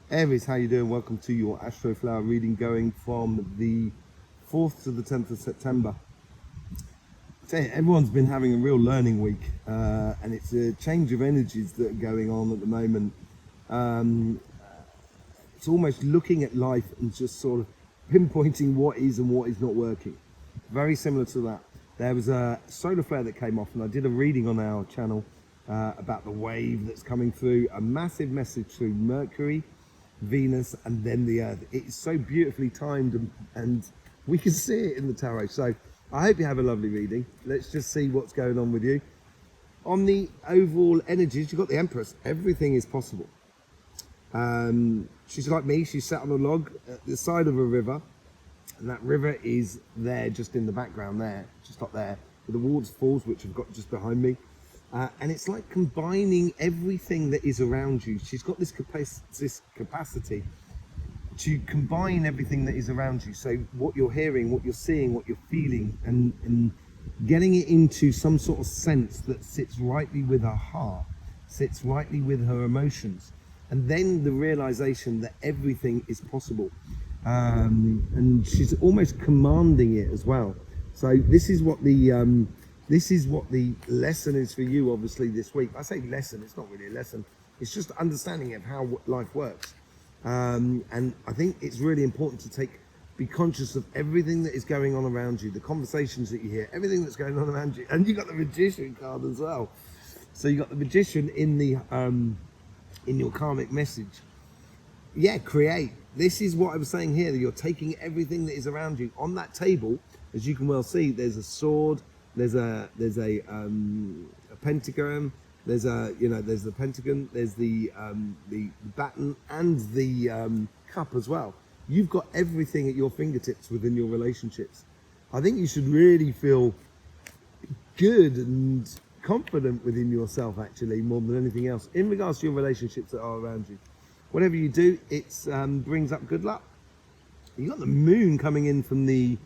Aries, how you doing? Welcome to your Astroflower reading going from the 4th to the 10th of September. I tell you, everyone's been having a real learning week and it's a change of energies that are going on at the moment. It's almost looking at life and just sort of pinpointing what is and what is not working. Very similar to that. There was a solar flare that came off and I did a reading on our channel about the wave that's coming through, a massive message through Mercury, Venus, and then the Earth. It's so beautifully timed and we can see it in the tarot. So I hope you have a lovely reading. Let's just see what's going on with you. On the overall energies, you've got the Empress. Everything is possible. She's like me. She's sat on a log at the side of a river, and that river is there just in the background there, just up there, with the waterfalls, which I've got just behind me. And it's like combining everything that is around you. She's got this capacity to combine everything that is around you. So what you're hearing, what you're seeing, what you're feeling, and getting it into some sort of sense that sits rightly with her heart, sits rightly with her emotions. And then the realization that everything is possible. And she's almost commanding it as well. So this is what the lesson is for you, obviously, this week. I say lesson, it's not really a lesson. It's just understanding of how life works. And I think it's really important to be conscious of everything that is going on around you, the conversations that you hear, everything that's going on around you. And you got the Magician card as well. So you got the Magician in the in your karmic message. Yeah, create. This is what I was saying here, that you're taking everything that is around you. On that table, as you can well see, there's a sword, there's a pentagram, there's the pentagon, there's the baton, and the cup as well. You've got everything at your fingertips within your relationships. I think you should really feel good and confident within yourself, actually, more than anything else, in regards to your relationships that are around you. Whatever you do, it brings up good luck. You got the moon coming in from the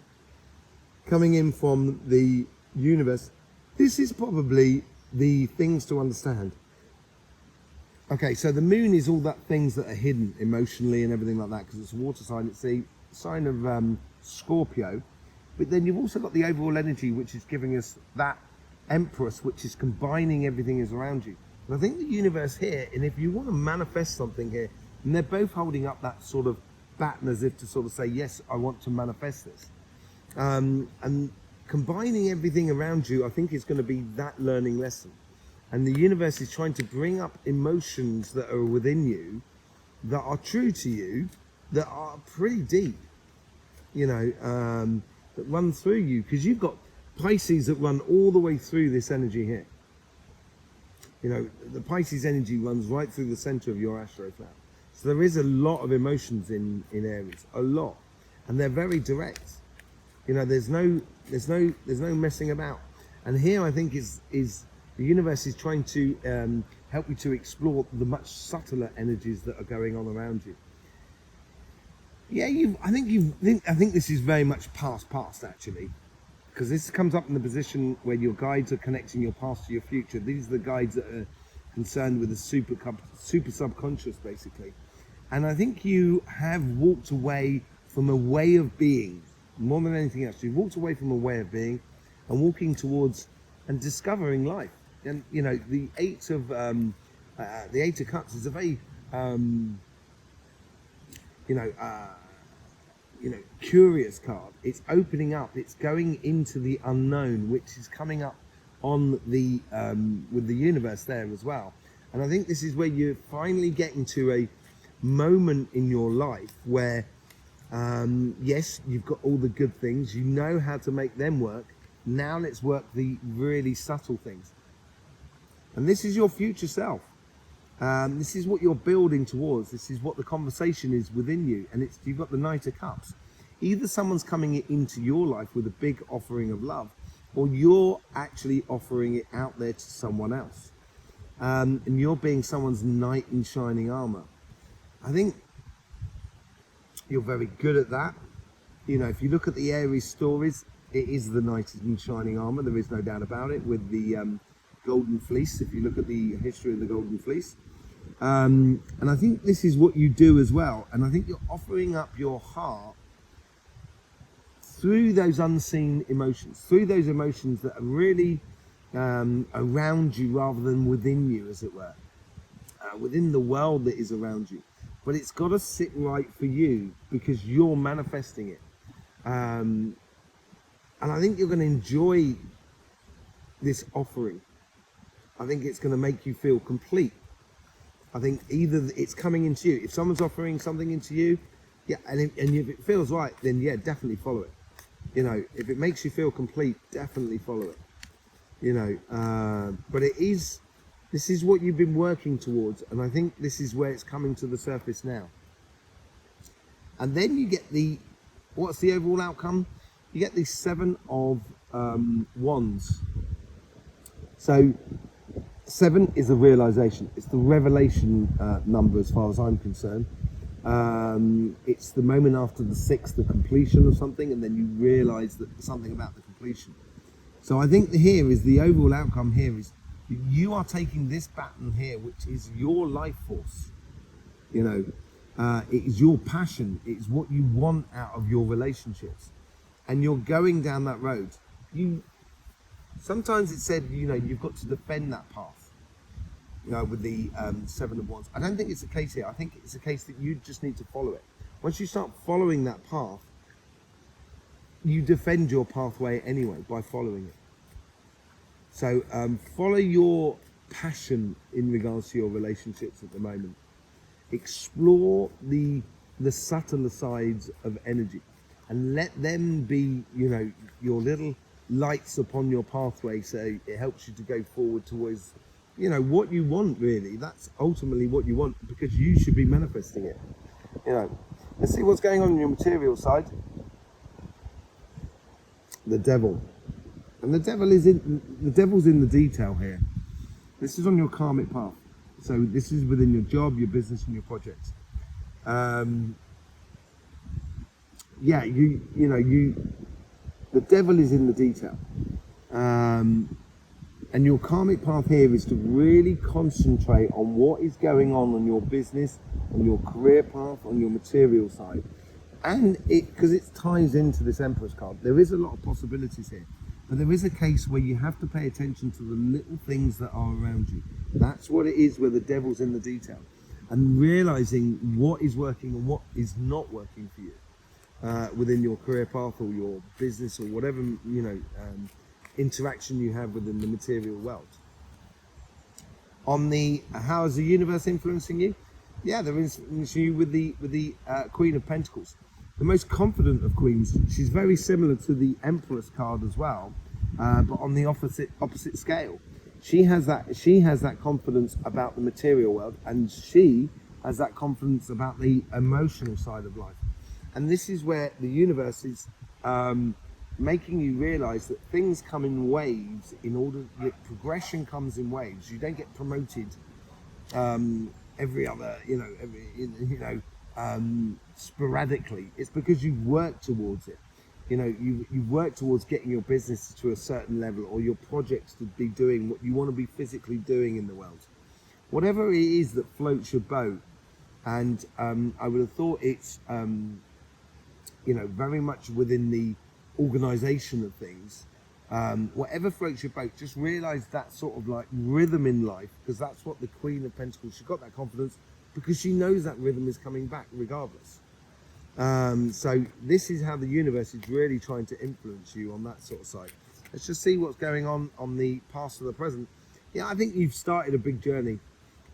universe. This is probably the things to understand. Okay, so the moon is all that things that are hidden emotionally and everything like that, because it's a water sign. It's a sign of Scorpio. But then you've also got the overall energy, which is giving us that Empress, which is combining everything is around you. And I think the universe here, and if you want to manifest something here, and they're both holding up that sort of baton as if to sort of say, yes, I want to manifest this. And combining everything around you, I think, is going to be that learning lesson. And the universe is trying to bring up emotions that are within you, that are true to you, that are pretty deep, that run through you, because you've got Pisces that run all the way through this energy here. The Pisces energy runs right through the center of your Astroflower. So there is a lot of emotions in Aries, a lot, and they're very direct. There's no messing about. And here I think is the universe is trying to help you to explore the much subtler energies that are going on around you. Yeah, I think this is very much past actually, because this comes up in the position where your guides are connecting your past to your future. These are the guides that are concerned with the super subconscious, basically. And I think you have walked away from a way of being more than anything else. You've walked away from a way of being and walking towards and discovering life. And the Eight of Cups is a very curious card. It's opening up. It's going into the unknown, which is coming up on the with the universe there as well. And I think this is where you're finally getting to a moment in your life where yes, you've got all the good things, you know how to make them work. Now let's work the really subtle things. And this is your future self. This is what you're building towards. This is what the conversation is within you. And you've got the Knight of Cups. Either someone's coming into your life with a big offering of love, or you're actually offering it out there to someone else. And you're being someone's knight in shining armor. I think you're very good at that. If you look at the Aries stories, it is the knight in shining armor. There is no doubt about it, with the golden fleece. If you look at the history of the golden fleece, And I think this is what you do as well. And I think you're offering up your heart through those unseen emotions, through those emotions that are really around you rather than within you, as it were, within the world that is around you. But it's got to sit right for you because you're manifesting it. And I think you're going to enjoy this offering. I think it's going to make you feel complete. I think either it's coming into you. If someone's offering something into you, yeah, and if it feels right, then yeah, definitely follow it. You know, if it makes you feel complete, definitely follow it. You know, but this is what you've been working towards, and I think this is where it's coming to the surface now. And then you get what's the overall outcome? You get the 7 of Wands. So 7 is a realization. It's the revelation number as far as I'm concerned. It's the moment after the 6th, the completion of something, and then you realize that something about the completion. So I think here is the overall outcome here is you are taking this baton here, which is your life force. You know, it is your passion. It's what you want out of your relationships, and you're going down that road. Sometimes it's said, you know, you've got to defend that path. You know, with the 7 of Wands. I don't think it's the case here. I think it's a case that you just need to follow it. Once you start following that path, you defend your pathway anyway by following it. So follow your passion in regards to your relationships at the moment. Explore the subtler sides of energy and let them be, you know, your little lights upon your pathway, so it helps you to go forward towards, you know, what you want. Really, that's ultimately what you want, because you should be manifesting it. You know, let's see what's going on your material side. The devil, and the devil's in the detail here. This is on your karmic path, so this is within your job, your business, and your projects. Yeah, the devil is in the detail. And your karmic path here is to really concentrate on what is going on your business, on your career path, on your material side. And because it ties into this Empress card, there is a lot of possibilities here. But there is a case where you have to pay attention to the little things that are around you. That's what it is, where the devil's in the detail. And realizing what is working and what is not working for you within your career path or your business or whatever, you know, interaction you have within the material world. On the how is the universe influencing you? Yeah, they're influencing you with the Queen of Pentacles, the most confident of queens. She's very similar to the Empress card as well, but on the opposite scale. She has that confidence about the material world, and she has that confidence about the emotional side of life. And this is where the universe is making you realize that things come in waves. In order that progression comes in waves, you don't get promoted every other, sporadically. It's because you've worked towards it. You know, you've worked towards getting your business to a certain level, or your projects to be doing what you want to be physically doing in the world. Whatever it is that floats your boat, and I would have thought it's very much within the organization of things. Whatever floats your boat, just realize that sort of like rhythm in life, because that's what the Queen of Pentacles, she's got that confidence because she knows that rhythm is coming back regardless. So this is how the universe is really trying to influence you on that sort of side. Let's just see what's going on the past to the present. Yeah, I think you've started a big journey.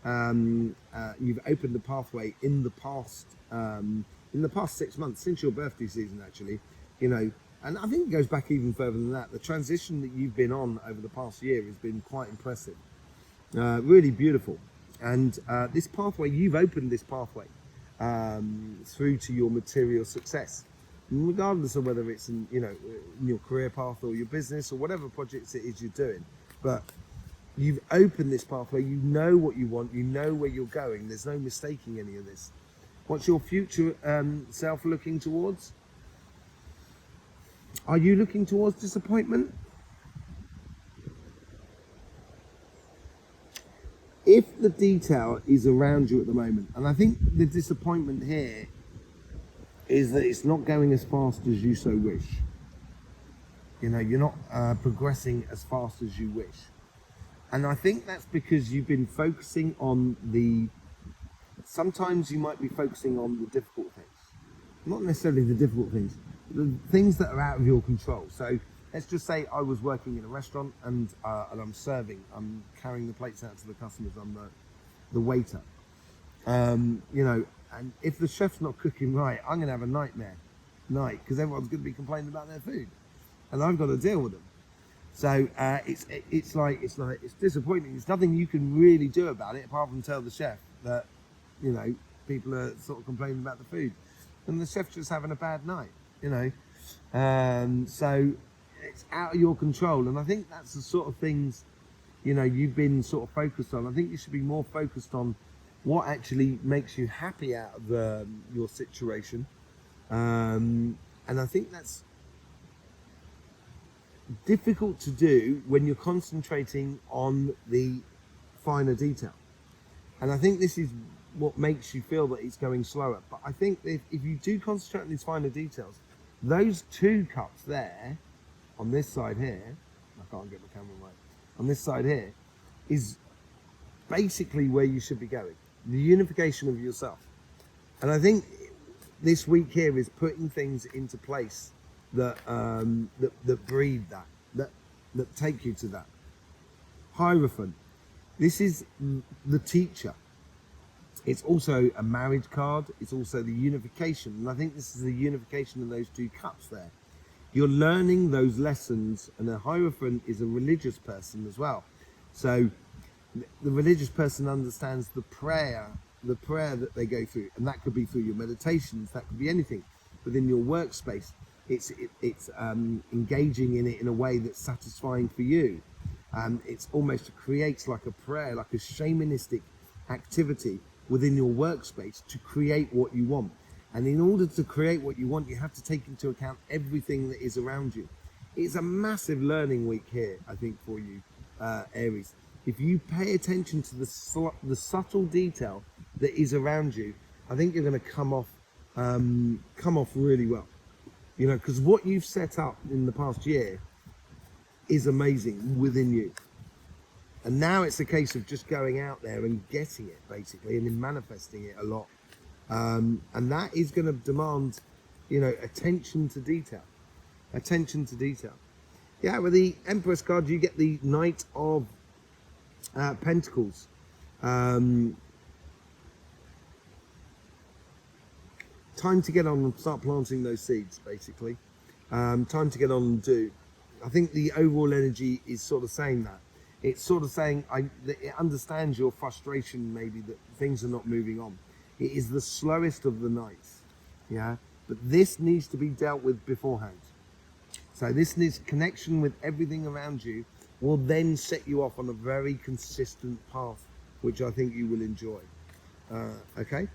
You've opened the pathway in the past 6 months, since your birthday season, actually, and I think it goes back even further than that. The transition that you've been on over the past year has been quite impressive, really beautiful. And this pathway, you've opened this pathway through to your material success, regardless of whether it's in your career path or your business or whatever projects it is you're doing. But you've opened this pathway. You know what you want. You know where you're going. There's no mistaking any of this. What's your future self looking towards? Are you looking towards disappointment? If think the detail is around you at the moment, and I think the disappointment here is that it's not going as fast as you so wish. You know, you're not progressing as fast as you wish. And I think that's because you've been focusing on sometimes you might be focusing on the difficult things. Not necessarily the difficult things, the things that are out of your control. So let's just say I was working in a restaurant and I'm serving, I'm carrying the plates out to the customers, I'm the waiter. You know, and if the chef's not cooking right, I'm gonna have a nightmare night because everyone's gonna be complaining about their food, and I've got to deal with them. So it's disappointing. There's nothing you can really do about it apart from tell the chef that, you know, people are sort of complaining about the food, and the chef's just having a bad night, you know. So it's out of your control, and I think that's the sort of things, you know, you've been sort of focused on. I think you should be more focused on what actually makes you happy out of your situation, and I think that's difficult to do when you're concentrating on the finer detail. And I think this is what makes you feel that it's going slower. But I think if you do concentrate on these finer details, those 2 cups there on this side here, I can't get the camera right, on this side here, is basically where you should be going. The unification of yourself. And I think this week here is putting things into place that that breed that take you to that. Hierophant. This is the teacher. It's also a marriage card. It's also the unification. And I think this is the unification of those 2 cups there. You're learning those lessons, and a Hierophant is a religious person as well. So the religious person understands the prayer that they go through, and that could be through your meditations, that could be anything within your workspace. It's engaging in it in a way that's satisfying for you. It's almost creates like a prayer, like a shamanistic activity within your workspace to create what you want. And in order to create what you want, you have to take into account everything that is around you. It's a massive learning week here, I think, for you, Aries. If you pay attention to the subtle detail that is around you, I think you're going to come off really well. You know, because what you've set up in the past year is amazing within you. And now it's a case of just going out there and getting it, basically, and then manifesting it a lot. And that is going to demand, you know, attention to detail. Attention to detail. Yeah, with the Empress card, you get the Knight of Pentacles. Time to get on and start planting those seeds, basically. Time to get on and do. I think the overall energy is sort of saying that. It's sort of saying that it understands your frustration, maybe, that things are not moving on. It is the slowest of the nights, yeah? But this needs to be dealt with beforehand. So this needs connection with everything around you will then set you off on a very consistent path, which I think you will enjoy. Okay?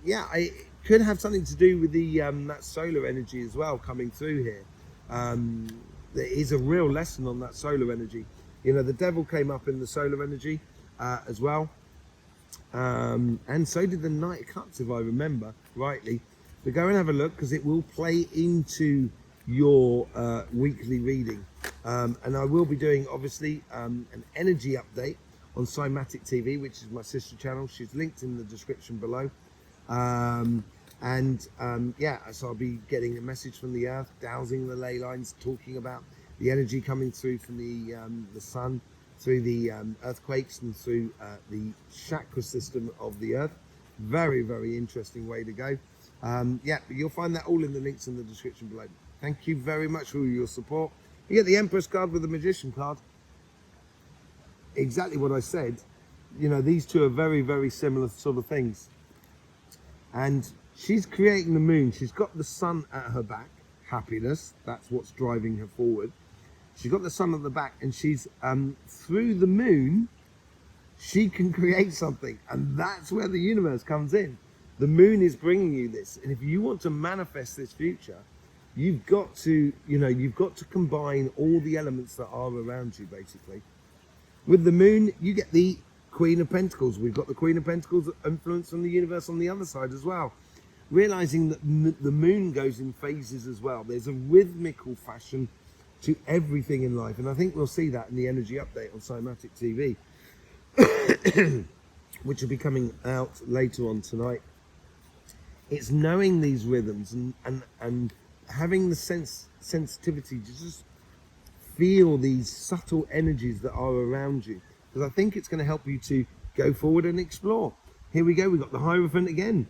Yeah, it could have something to do with the that solar energy as well coming through here. There is a real lesson on that solar energy. You know, the devil came up in the solar energy as well. And so did the Knight of Cups, if I remember rightly. But go and have a look, because it will play into your weekly reading. And I will be doing, obviously, an energy update on Cymatic TV, which is my sister channel. She's linked in the description below. Yeah, so I'll be getting a message from the earth, dowsing the ley lines, talking about the energy coming through from the sun, through the earthquakes, and through the chakra system of the earth. Very, very interesting way to go. Yeah, you'll find that all in the links in the description below. Thank you very much for your support. You get the Empress card with the Magician card. Exactly what I said. You know, these two are very, very similar sort of things. And she's creating the moon. She's got the sun at her back. Happiness. That's what's driving her forward. She's got the sun at the back, and she's through the moon, she can create something. And that's where the universe comes in. The moon is bringing you this. And if you want to manifest this future, you've got to, you know, you've got to combine all the elements that are around you, basically. With the moon, you get the Queen of Pentacles. We've got the Queen of Pentacles influence from the universe on the other side as well. Realizing that the moon goes in phases as well. There's a rhythmical fashion to everything in life. And I think we'll see that in the energy update on Cymatic TV, which will be coming out later on tonight. It's knowing these rhythms and having the sensitivity to just feel these subtle energies that are around you. Because I think it's going to help you to go forward and explore. Here we go, we've got the Hierophant again.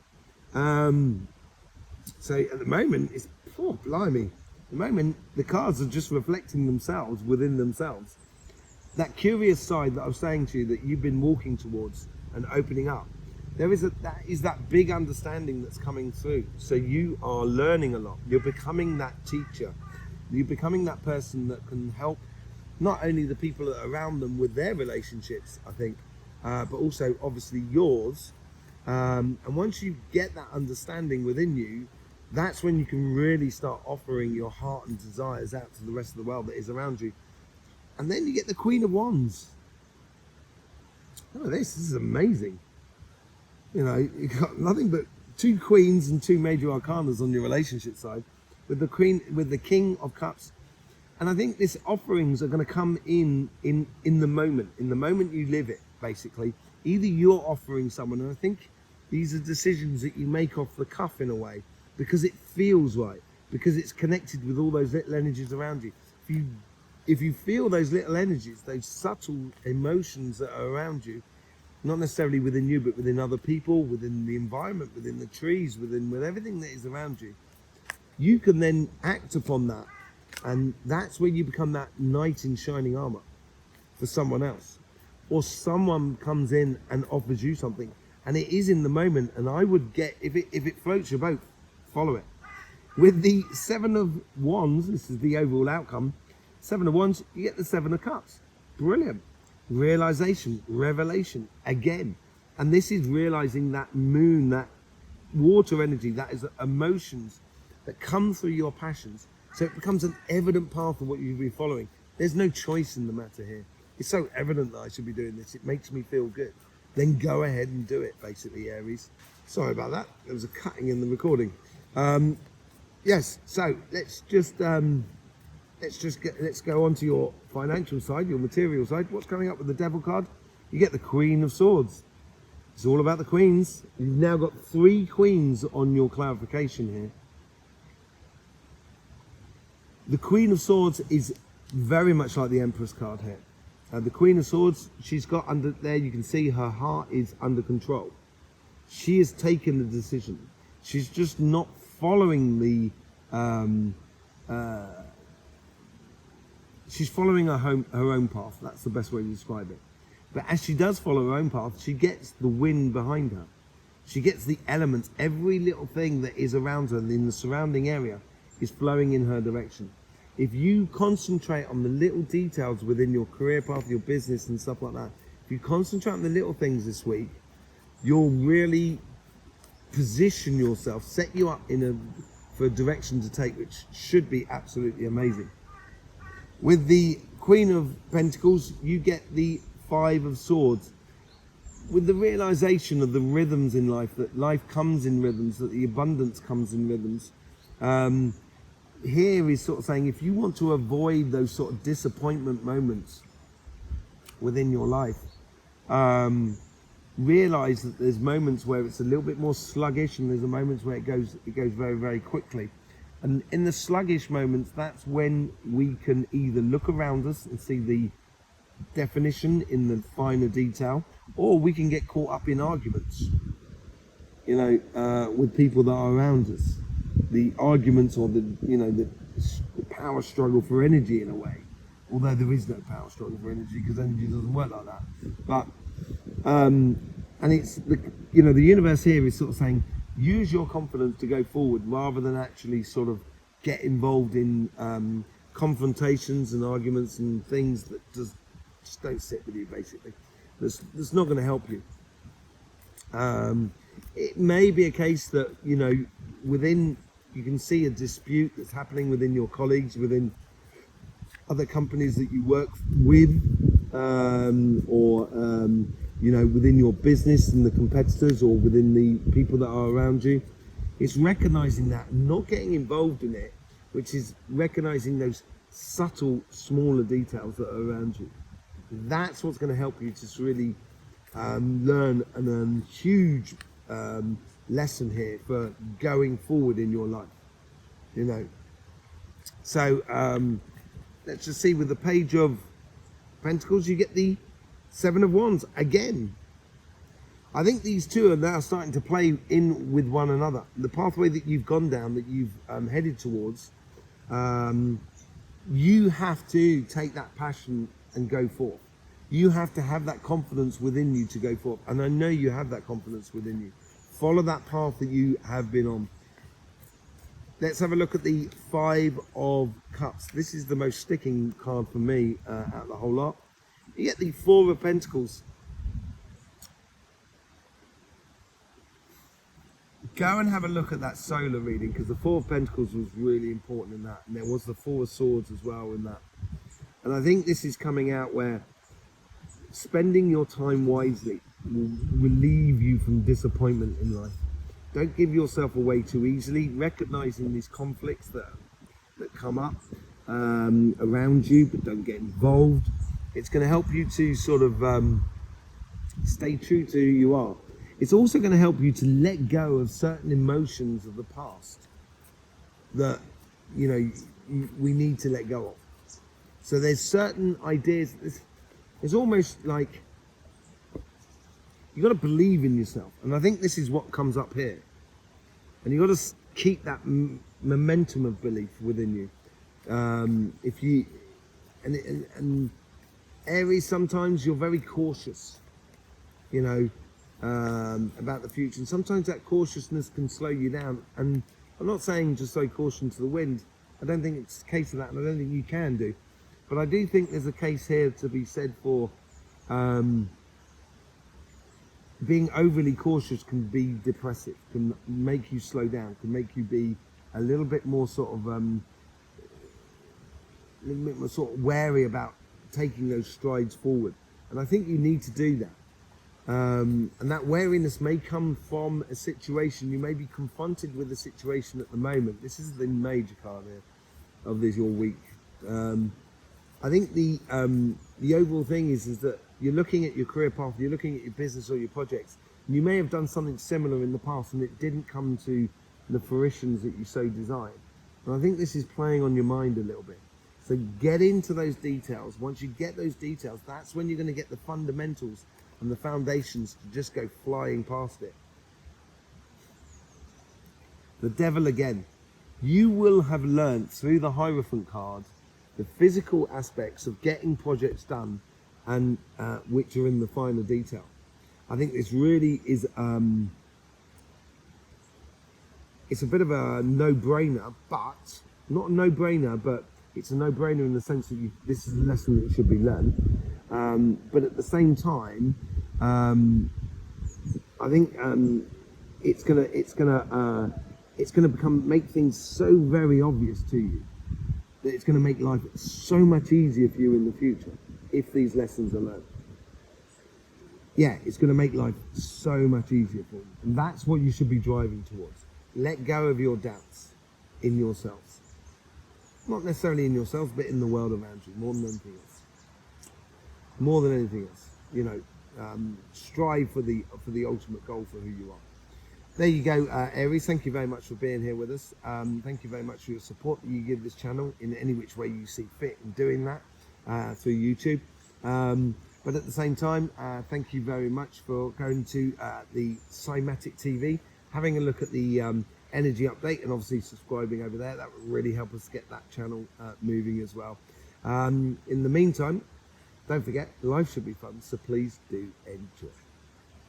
So at the moment, it's, oh, blimey. At the moment, the cards are just reflecting themselves within themselves. That curious side that I was saying to you that you've been walking towards and opening up, that is that big understanding that's coming through. So you are learning a lot. You're becoming that teacher. You're becoming that person that can help not only the people that are around them with their relationships, I think, but also obviously yours. And once you get that understanding within you, that's when you can really start offering your heart and desires out to the rest of the world that is around you. And then you get the Queen of Wands. Oh, this is amazing. You know, you've got nothing but 2 queens and 2 major arcanas on your relationship side, with the King of Cups. And I think these offerings are going to come in the moment you live it, basically. Either you're offering someone, and I think these are decisions that you make off the cuff in a way, because it feels right, because it's connected with all those little energies around you. If you feel those little energies, those subtle emotions that are around you, not necessarily within you, but within other people, within the environment, within the trees, with everything that is around you, you can then act upon that. And that's where you become that knight in shining armor for someone else. Or someone comes in and offers you something, and it is in the moment. And I would get, if it floats your boat, follow it. With the 7 of Wands, this is the overall outcome. 7 of Wands, you get the 7 of Cups. Brilliant. Realization, revelation, again. And this is realizing that moon, that water energy, that is emotions that come through your passions. So it becomes an evident path of what you'll be following. There's no choice in the matter here. It's so evident that I should be doing this. It makes me feel good. Then go ahead and do it, basically, Aries. Sorry about that. There was a cutting in the recording. Yes, so let's go on to your financial side, your material side. What's coming up with the Devil card? You get the Queen of Swords. It's all about the queens. You've now got 3 queens on your clarification here. The Queen of Swords is very much like the Empress card here. The Queen of Swords, she's got under there, you can see her heart is under control. She has taken the decision. She's just not following the, she's following her own path. That's the best way to describe it. But as she does follow her own path, she gets the wind behind her. She gets the elements. Every little thing that is around her and in the surrounding area is flowing in her direction. If you concentrate on the little details within your career path, your business and stuff like that, if you concentrate on the little things this week, you'll really position yourself, set you up for a direction to take, which should be absolutely amazing. With the Queen of Pentacles, you get the 5 of Swords. With the realization of the rhythms in life, that life comes in rhythms, that the abundance comes in rhythms. Here is sort of saying, if you want to avoid those sort of disappointment moments within your life, realize that there's moments where it's a little bit more sluggish, and there's moments where it goes very, very quickly. And in the sluggish moments, that's when we can either look around us and see the definition in the finer detail, or we can get caught up in arguments, you know, with people that are around us. The arguments, or the power struggle for energy in a way, although there is no power struggle for energy, because energy doesn't work like that. But and it's the universe here is sort of saying, use your confidence to go forward rather than actually sort of get involved in confrontations and arguments and things that just don't sit with you, basically. That's not going to help you. It may be a case that, you know, you can see a dispute that's happening within your colleagues, within other companies that you work with, or you know, within your business and the competitors or within the people that are around you. It's recognizing that and not getting involved in it, which is recognizing those subtle, smaller details that are around you. That's what's going to help you to really learn a huge lesson here for going forward in your life, you know. So let's just see, with the Page of Pentacles, you get the Seven of Wands again. I think these two are now starting to play in with one another. The pathway that you've gone down, that you've headed towards, you have to take that passion and go forth. You have to have that confidence within you to go forth. And I know you have that confidence within you. Follow that path that you have been on. Let's have a look at the Five of Cups. This is the most sticking card for me out of the whole lot. You get the Four of Pentacles. Go and have a look at that solar reading, because the Four of Pentacles was really important in that. And there was the Four of Swords as well in that. And I think this is coming out where spending your time wisely will relieve you from disappointment in life. Don't give yourself away too easily. Recognizing these conflicts that come up around you, but don't get involved. It's going to help you to sort of stay true to who you are. It's also going to help you to let go of certain emotions of the past that, you know, we need to let go of. So there's certain ideas. It's almost like you got to believe in yourself, and I think this is what comes up here. And you got to keep that momentum of belief within you. If you and Aries, sometimes you're very cautious, you know, about the future, and sometimes that cautiousness can slow you down. And I'm not saying just throw caution to the wind. I don't think it's a case of that, and I don't think you can do. But I do think there's a case here to be said for being overly cautious can be depressive, can make you slow down, can make you be a little bit more sort of wary about taking those strides forward. And I think you need to do that. And that wariness may come from a situation. You may be confronted with a situation at the moment. This is the major card here of this your week. I think the overall thing is that you're looking at your career path, you're looking at your business or your projects, and you may have done something similar in the past and it didn't come to the fruitions that you so desired. And I think this is playing on your mind a little bit. So get into those details. Once you get those details, that's when you're going to get the fundamentals and the foundations to just go flying past it. The Devil again. You will have learnt through the Hierophant card the physical aspects of getting projects done, and which are in the finer detail. I think this really is it's a bit of a no-brainer, but not a no-brainer, but it's a no-brainer in the sense that this is a lesson that should be learned. But at the same time, I think it's gonna make things so very obvious to you that it's going to make life so much easier for you in the future if these lessons are learned. Yeah, it's going to make life so much easier for you. And that's what you should be driving towards. Let go of your doubts in yourselves. Not necessarily in yourselves, but in the world around you, more than anything else. More than anything else, you know, strive for the ultimate goal for who you are. There you go, Aries. Thank you very much for being here with us. Thank you very much for your support that you give this channel in any which way you see fit in doing that through YouTube. But at the same time, thank you very much for going to the Cymatic TV, having a look at the energy update, and obviously subscribing over there. That would really help us get that channel moving as well. In the meantime, don't forget, life should be fun, so please do enjoy.